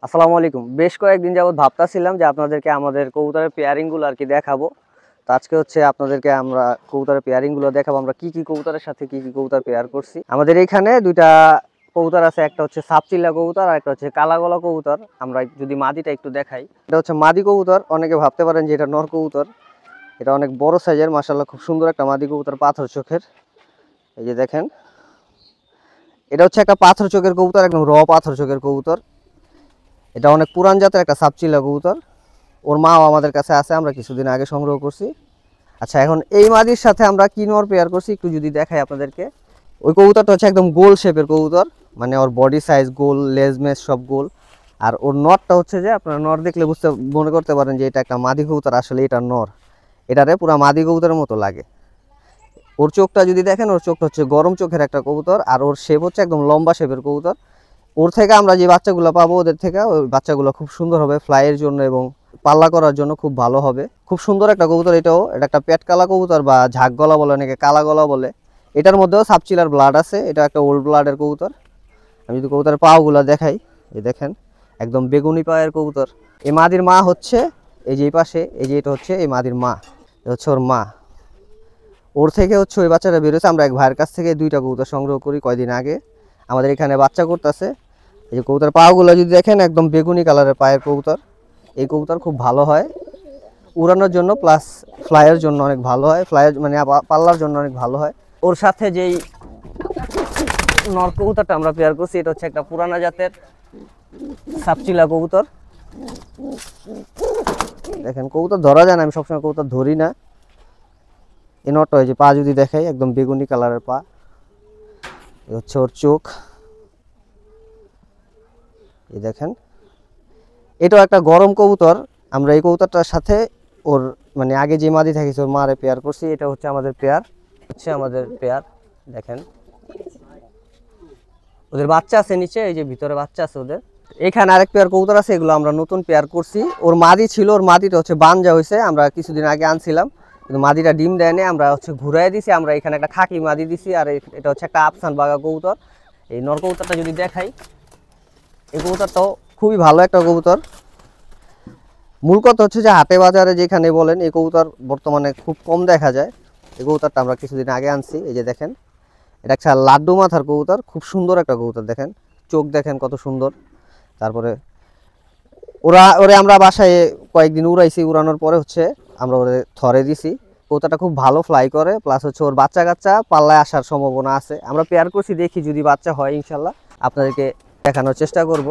আসসালামু আলাইকুম। বেশ কয়েকদিন যাবত ভাবতাছিলাম যে আপনাদেরকে আমাদের কবুতরের পেয়ারিং গুলো আর কি দেখাবো। তো আজকে হচ্ছে আপনাদেরকে আমরা কবুতরের পেয়ারিং গুলো দেখাবো, আমরা কি কি কবুতরের সাথে কি কি কবুতর পেয়ার করছি। আমাদের এখানে দুইটা কবুতর আছে, একটা হচ্ছে সাপচিল্লা কবুতর আর একটা হচ্ছে কালা গলা কবুতর। আমরা যদি মাদিটা একটু দেখাই, এটা হচ্ছে মাদি কবুতর। অনেকে ভাবতে পারেন যে এটা নর কবুতর, এটা অনেক বড় সাইজের, মাশাআল্লাহ খুব সুন্দর একটা মাদি কবুতর, পাথর চোখের। এই যে দেখেন, এটা হচ্ছে একটা পাথর চোখের কবুতর, একদম র পাথর চোখের কবুতর। এটা অনেক পুরান জাতের একটা সাপচিল্লা কবুতর। ওর মাও আমাদের কাছে আছে, আমরা কিছুদিন আগে সংগ্রহ করছি। আচ্ছা, এখন এই মাদির সাথে আমরা কি নর পেয়ার করছি একটু যদি দেখাই আপনাদেরকে। ওই কবুতরটা হচ্ছে একদম গোল শেপের কবুতর, মানে ওর বডি সাইজ গোল, লেজ মেজ সব গোল। আর ওর নরটা হচ্ছে যে আপনারা নর দেখলে মনে করতে পারেন যে এটা একটা মাদি কবুতর, আসলে এটা নর। এটারে পুরা মাদি কবুতরের মতো লাগে। ওর চোখটা যদি দেখেন, ওর চোখটা হচ্ছে গরম চোখের একটা কবুতর, আর ওর শেপ হচ্ছে একদম লম্বা শেপের কবুতর। ওর থেকে আমরা যে বাচ্চাগুলো পাবো, ওদের থেকে ওই বাচ্চাগুলো খুব সুন্দর হবে ফ্লাইয়ের জন্য এবং পাল্লা করার জন্য খুব ভালো হবে। খুব সুন্দর একটা কবুতর এটাও। এটা একটা পেট কালা কবুতর বা ঝাঁক গলা বলে, অনেকে কালা গলা বলে। এটার মধ্যেও সাপচিলার ব্লাড আছে, এটা একটা ওল্ড ব্লাডের কবুতর। আমি যদি কবুতরের পাওগুলো দেখাই, এই দেখেন একদম বেগুনি পায়ের কবুতর। এই মাদির মা হচ্ছে এই যে এই পাশে, এই যে এটা হচ্ছে এই মাদির মা, এটা হচ্ছে ওর মা। ওর থেকে হচ্ছে ওই বাচ্চাটা বেরোচ্ছে। আমরা এক ভাইয়ের কাছ থেকে দুইটা কবুতর সংগ্রহ করি কয়দিন আগে, আমাদের এখানে বাচ্চা করতেছে। এই যে কবুতর পাগুলো যদি দেখেন, একদম বেগুনি কালারের পায়ের কবুতর। এই কবুতর খুব ভালো হয় উড়ানোর জন্য, প্লাস ফ্লাইয়ের জন্য অনেক ভালো হয়, ফ্লাইয়ের মানে পাল্লার জন্য অনেক ভালো হয়। ওর সাথে যেই নর কবুতরটা আমরা পেয়ার করছি, এটা হচ্ছে একটা পুরানা জাতের সাপচিলা কবুতর। দেখেন কবুতর ধরা যায় না, আমি সবসময় কবুতর ধরি না। এই নরটা হয় যে পা যদি দেখাই, একদম বেগুনি কালারের পা। এ হচ্ছে ওর চোখ, এই দেখেন। এটাও একটা গরম কবুতর। আমরা এই কবুতরটার সাথে ওর মানে আগে যে মাদি থাকিস ওর মারে পেয়ার করছি। এটা হচ্ছে আমাদের পেয়ার, দেখেন ওদের বাচ্চা আছে নিচে, এই যে ভিতরে বাচ্চা আছে ওদের। এখানে আরেক পেয়ার কবুতর আছে, এগুলো আমরা নতুন পেয়ার করছি। ওর মাদি ছিল, ওর মাদিটা হচ্ছে বানজা হয়েছে, আমরা কিছুদিন আগে আনছিলাম, কিন্তু মাদিটা ডিম দেয়নি, আমরা হচ্ছে ঘুরাই দিছি। আমরা এখানে একটা খাকি মাদি দিছি, আর এটা হচ্ছে একটা আফসান বাগা কবুতর। এই নর কবুতরটা যদি দেখাই, এই কবুতরটাও খুবই ভালো একটা কবুতর। মূল কথা হচ্ছে যে হাটে বাজারে যেখানে বলেন, এই কবুতর বর্তমানে খুব কম দেখা যায়। এই কবুতরটা আমরা কিছুদিন আগে আনছি। এই যে দেখেন, এটা একটা লাড্ডু মাথার কবুতর, খুব সুন্দর একটা কবুতর। দেখেন চোখ দেখেন কত সুন্দর। তারপরে ওরে আমরা বাসায় কয়েকদিন উড়াইছি, উড়ানোর পরে হচ্ছে আমরা ওরে থরে দিছি। কবুতরটা খুব ভালো ফ্লাই করে, প্লাস হচ্ছে ওর বাচ্চা কাচ্চা পাল্লায় আসার সম্ভাবনা আছে। আমরা পেয়ার করছি, দেখি যদি বাচ্চা হয় ইনশাল্লাহ আপনাদেরকে দেখানোর চেষ্টা করব।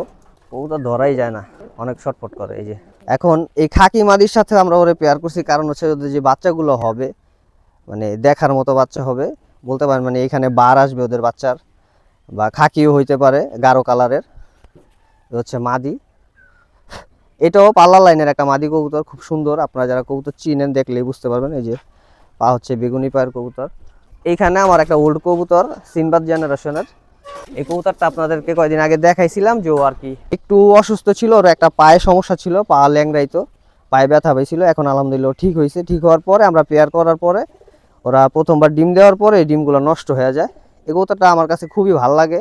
কবুতর ধরাই যায় না, অনেক ছটফট করে। এই যে এখন এই খাকি মাদির সাথে আমরা ওরে পেয়ার করছি, কারণ হচ্ছে ওদের যে বাচ্চাগুলো হবে মানে দেখার মতো বাচ্চা হবে বলতে পারেন, মানে এখানে বার আসবে ওদের বাচ্চার, বা খাকিও হইতে পারে গাঢ় কালারের। হচ্ছে মাদি, এটাও পাল্লা লাইনের একটা মাদি কবুতর, খুব সুন্দর। আপনারা যারা কবুতর চিনেন দেখলেই বুঝতে পারবেন। এই যে পা হচ্ছে বেগুনি পায়ের কবুতর। এইখানে আমার একটা ওল্ড কবুতর, সিনবাদ জেনারেশনের। এই কবুতরটা আপনাদেরকে কয়েকদিন আগে দেখাইছিলাম, যে ও আর কি একটু অসুস্থ ছিল, ওর একটা পায়ে সমস্যা ছিল, পা ল্যাংড়াইতো, পায়ে ব্যথা হয়েছিল। এখন আলহামদুলিল্লাহ ঠিক হয়েছে। ঠিক হওয়ার পরে আমরা পেয়ার করার পরে ওরা প্রথমবার ডিম দেওয়ার পরে এই ডিমগুলো নষ্ট হয়ে যায়। এই কবুতরটা আমার কাছে খুবই ভালো লাগে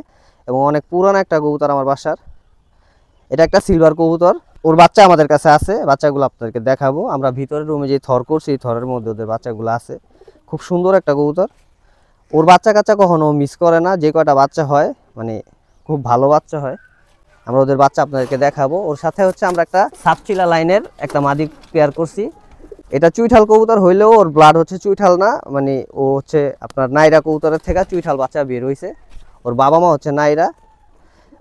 এবং অনেক পুরানো একটা কবুতর আমার বাসার। এটা একটা সিলভার কবুতর, ওর বাচ্চা আমাদের কাছে আছে, বাচ্চাগুলো আপনাদেরকে দেখাবো। আমরা ভিতরের রুমে যে থর করছি, এই থরের মধ্যে ওদের বাচ্চাগুলো আছে। খুব সুন্দর একটা কবুতর। ওর বাচ্চা কাচ্চা কখনো মিস করে না, যে কয়টা বাচ্চা হয় মানে খুব ভালো বাচ্চা হয়। আমরা ওদের বাচ্চা আপনাদেরকে দেখাবো। ওর সাথে হচ্ছে আমরা একটা সাপচিলা লাইনের একটা মাদি পেয়ার করছি। এটা চুইঠাল কবুতর হইলেও ওর ব্লাড হচ্ছে চুইঠাল না, মানে ও হচ্ছে আপনার নাইরা কবুতরের থেকে চুইঠাল বাচ্চা বের হয়েছে। ওর বাবা মা হচ্ছে নাইরা।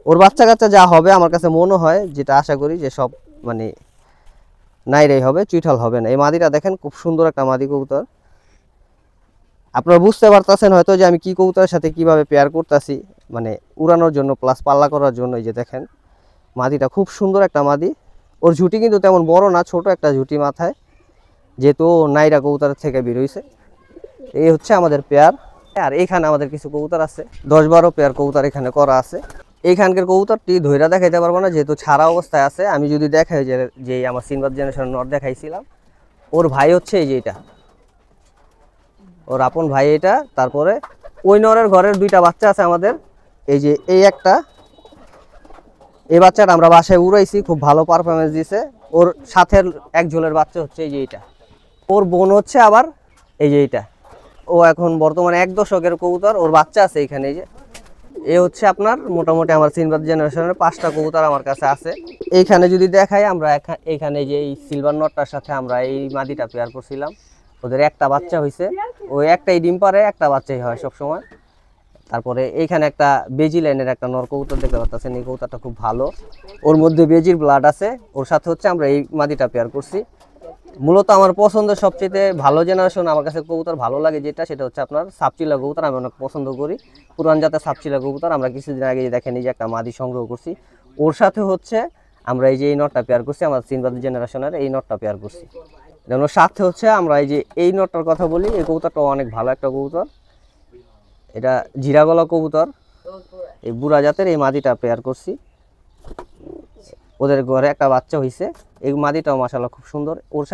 ওর বাচ্চা কাচ্চা যা হবে আমার কাছে মনে হয়, যেটা আশা করি যে সব মানে নাইরাই হবে, চুইঠাল হবে না। এই মাদিটা দেখেন খুব সুন্দর একটা মাদি কবুতর। আপনারা বুঝতে পারতেছেন হয়তো যে আমি কি কবুতরের সাথে কিভাবে পেয়ার করতেছি, মানে উড়ানোর জন্য প্লাস পাল্লা করার জন্য। এই যে দেখেন মাদিটা খুব সুন্দর একটা মাদি। ওর ঝুঁটি কিন্তু তেমন বড় না, ছোট একটা ঝুঁটি মাথায়, যেহেতু নাইরা কবুতরের থেকে বের হয়েছে। এই হচ্ছে আমাদের পেয়ার। আর এইখানে আমাদের কিছু কবুতর আছে, 10-12 পেয়ার কবুতর এখানে করা আছে। এইখানকার কবুতরটি ধৈরা দেখাইতে পারবো না, যেহেতু ছাড়া অবস্থায় আছে। আমি যদি দেখাই যে আমার সিনবাদ জেনারেশন নর দেখাইছিলাম, ওর ভাই হচ্ছে এই যে এটা, ওর আপন ভাই এটা। তারপরে ওই নরের ঘরের দুইটা বাচ্চা আছে আমাদের, এই যে এই একটা, এই বাচ্চাটা আমরা বাসায় উড়াইছি, খুব ভালো পারফরমেন্স দিছে। ওর সাথের এক ঝোলের বাচ্চা হচ্ছে এই যে এইটা, ওর বোন হচ্ছে আবার এই যে এইটা। ও এখন বর্তমানে 1 দশকের কবুতর, ওর বাচ্চা আছে এখানে। এই যে এ হচ্ছে আপনার মোটামুটি আমার সিলভার জেনারেশনের 5টা কবুতর আমার কাছে আছে। এইখানে যদি দেখাই, আমরা এইখানে যে এই সিলভার নটটার সাথে আমরা এই মাদিটা পেয়ার করছিলাম, ওদের একটা বাচ্চা হয়েছে। ওই একটাই ডিম পারে, একটা বাচ্চাই হয় সবসময়। তারপরে এইখানে একটা বেজি লাইনের একটা নর কবুতর দেখতে পাচ্ছেন, এই কবুতরটা খুব ভালো, ওর মধ্যে বেজির ব্লাড আছে। ওর সাথে হচ্ছে আমরা এই মাদিটা পেয়ার করছি। মূলত আমার পছন্দের সবচেয়ে ভালো জেনারেশন, আমার কাছে কবুতর ভালো লাগে যেটা, সেটা হচ্ছে আপনার সাপচিলা কবুতর। আমি অনেক পছন্দ করি পুরান জাতের সাপচিলা কবুতর। আমরা কিছুদিন আগে দেখেন এই যে একটা মাদি সংগ্রহ করছি, ওর সাথে হচ্ছে আমরা এই যে এই নটটা পেয়ার করছি, আমার সিলভার জেনারেশনের এই নটটা পেয়ার করছি। যেমন সাথে হচ্ছে আমরা এই যে এই নটটার কথা বলি, এই কবুতরটা অনেক ভালো একটা কবুতর। এটা জিরা গলা কবুতর, এই বুড়া জাতের এই মাদিটা পেয়ার করছি। ওদের ঘরে একটা বাচ্চা হয়েছে, এই মাদিটাও মাশাআল্লাহ খুব সুন্দর। ওর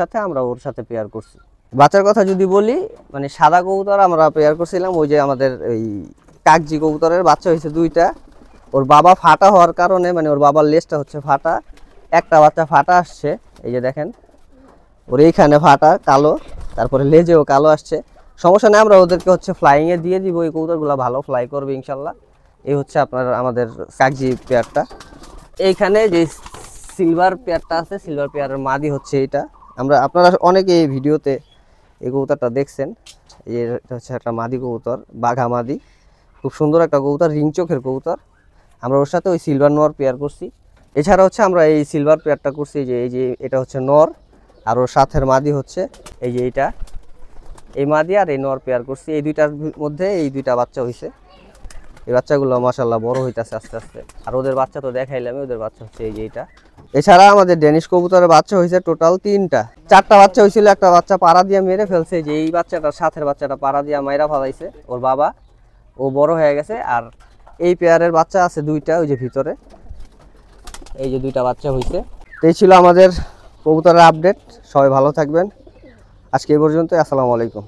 সাথে পেয়ার করছি। বাচ্চার কথা যদি বলি, মানে সাদা কবুতর আমরা পেয়ার করছিলাম, ওই যে আমাদের এই কাকজি কবুতরের বাচ্চা হয়েছে 2টা। ওর বাবা ফাটা হওয়ার কারণে, মানে ওর বাবার লেজটা হচ্ছে ফাটা, একটা বাচ্চা ফাটা আসছে। এই যে দেখেন, ওর এইখানে ফাটা কালো, তারপরে লেজেও কালো আসছে। সমস্যা নেই, আমরা ওদেরকে হচ্ছে ফ্লাইংয়ে দিয়ে দিব। এই কবুতরগুলো ভালো ফ্লাই করবে ইনশাল্লাহ। এই হচ্ছে আমাদের কাকজি পেয়ারটা। এইখানে যে সিলভার পেয়ারটা আছে, সিলভার পেয়ারের মাদি হচ্ছে এটা। আপনারা অনেকে এই ভিডিওতে এই কবুতরটা দেখছেন। এটা হচ্ছে একটা মাদি কবুতর, বাঘা মাদি, খুব সুন্দর একটা কবুতর, রিং চোখের কবুতর। আমরা ওর সাথে ওই সিলভার নর পেয়ার করছি। এছাড়া হচ্ছে আমরা এই সিলভার পেয়ারটা করছি, এই যে এটা হচ্ছে নর, আর ওর সাথের মাদি হচ্ছে এই যে এইটা। এই মাদি আর এই নর পেয়ার করছি। এই দুইটার মধ্যে এই 2টা বাচ্চা হয়েছে। এই বাচ্চাগুলো মাশাআল্লাহ বড় হইতাছে আস্তে আস্তে। আর ওদের বাচ্চা তো দেখাইলাম, ওদের বাচ্চা হচ্ছে এই যে এইটা। এছাড়া আমাদের ডেনিশ কবুতরের বাচ্চা হয়েছে টোটাল 3টা। 4টা বাচ্চা হয়েছিল, একটা বাচ্চা পাড়া দিয়ে মেরে ফেলছে। যে এই বাচ্চাটার সাথের বাচ্চাটা পাড়া দিয়ে মাইরা ফেলাইছে ওর বাবা, ও বড় হয়ে গেছে। আর এই পেয়ারের বাচ্চা আছে 2টা, ওই যে ভিতরে এই যে 2টা বাচ্চা হয়েছে। এই ছিল আমাদের কবুতরের আপডেট। সবাই ভালো থাকবেন। আজকে এই পর্যন্ত, আসসালামু আলাইকুম।